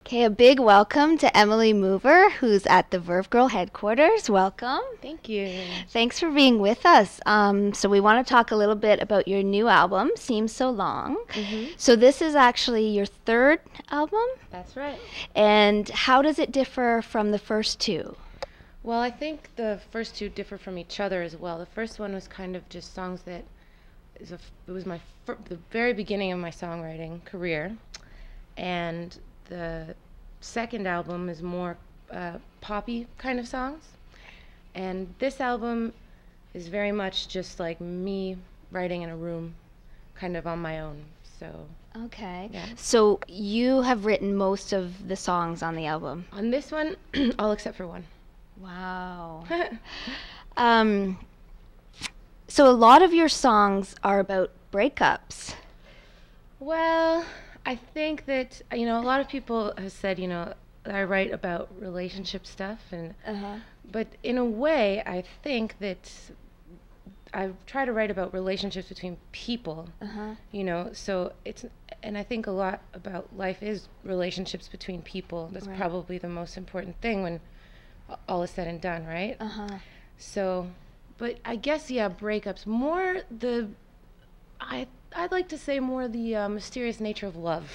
Okay, a big welcome to Emilie Mover, who's at the Vervegirl headquarters. Welcome. Thank you. Thanks for being with us. So we want to talk a little bit about your new album, Seems So Long. So this is actually your third album? That's right. And how does it differ from the first two? Well, I think the first two differ from each other as well. The first one was kind of just songs that it was the very beginning of my songwriting career, and the second album is more poppy kind of songs. And this album is very much just like me writing in a room, kind of on my own. So Okay. yeah. So you have written most of the songs on the album. On this one, all except for one. Wow. So a lot of your songs are about breakups. Well, I think that, a lot of people have said, I write about relationship stuff, but in a way, I think that I try to write about relationships between people, so and I think a lot about life is relationships between people. That's probably the most important thing when all is said and done, right? So, but I guess, breakups, I'd like to say more the mysterious nature of love.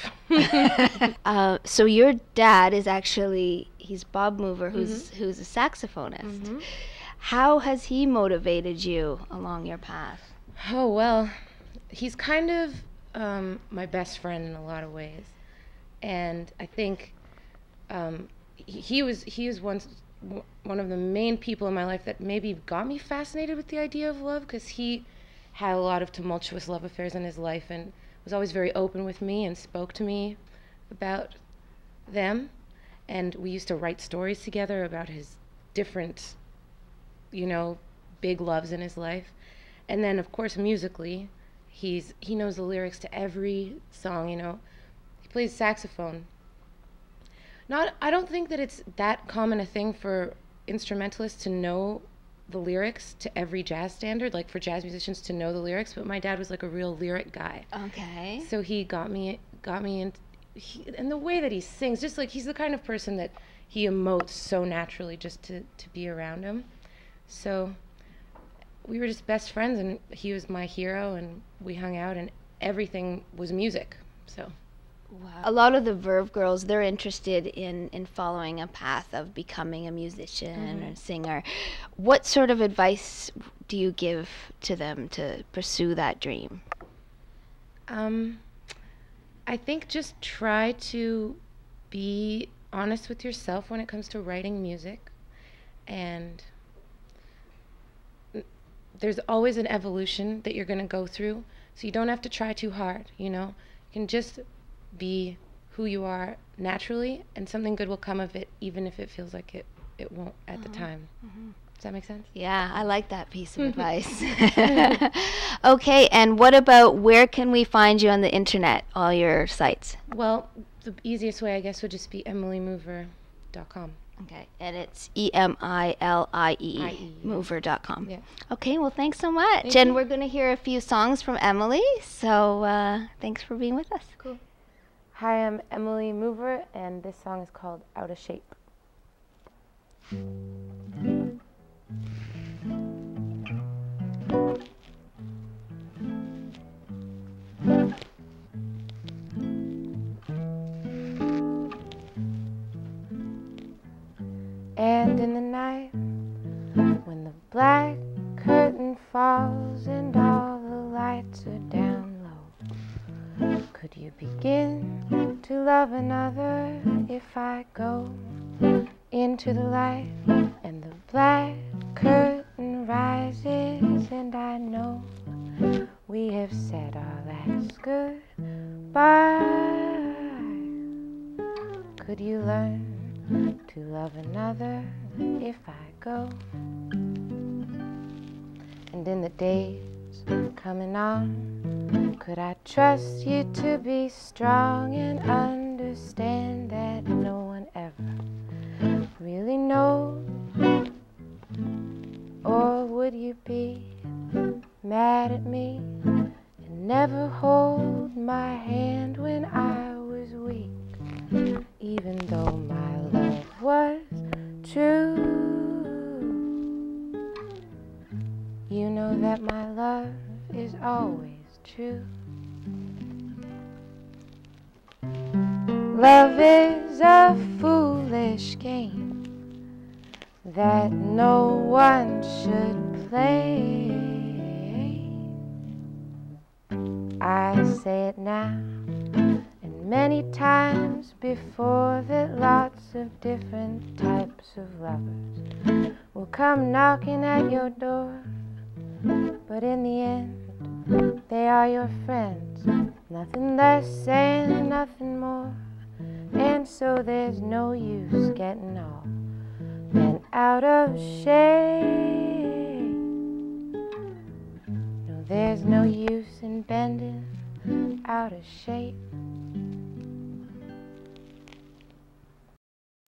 So your dad is actually, he's Bob Mover, who's a saxophonist. How has he motivated you along your path? Oh, well, he's kind of my best friend in a lot of ways. And I think he was once one of the main people in my life that maybe got me fascinated with the idea of love, because he had a lot of tumultuous love affairs in his life and was always very open with me and spoke to me about them. And we used to write stories together about his different, big loves in his life. And then, of course, musically, he knows the lyrics to every song. He plays saxophone. I don't think that it's that common a thing for instrumentalists to know the lyrics to every jazz standard, like for jazz musicians to know the lyrics, but my dad was like a real lyric guy. Okay. So he got me in, and the way that he sings, just like he's the kind of person that he emotes so naturally just to be around him. So we were just best friends, and he was my hero, and we hung out, and everything was music. So wow. A lot of the Verve girls, they're interested in following a path of becoming a musician or singer. What sort of advice do you give to them to pursue that dream? I think just try to be honest with yourself when it comes to writing music, and there's always an evolution that you're going to go through, so you don't have to try too hard. You can just be who you are naturally, and something good will come of it, even if it feels like it won't at the time. Does that make sense? Yeah, I like that piece of advice. Okay, and what about where can we find you on the internet, all your sites? Well, the easiest way, I guess, would just be emiliemover.com. Okay, and it's Emilie Mover.com. Yeah. Okay, well, thanks so much. Thank and you. we're going to hear a few songs from Emilie, so thanks for being with us. Cool. Hi, I'm Emilie Mover, and this song is called Out of Shape. And in the night, when the black curtain falls and all the lights are down low, could you begin to love another if I go into the light and the black curtain rises and I know we have said our last goodbye? Could you learn to love another if I go? And in the days coming on, could I trust you to be strong and understand that no one ever really knows? Or would you be mad at me and never hold my hand when I was weak, even true. Love is a foolish game that no one should play. I say it now and many times before, that lots of different types of lovers will come knocking at your door, but in the end they are your friends, nothing less and nothing more. And so there's no use getting all bent out of shape. No, there's no use in bending out of shape.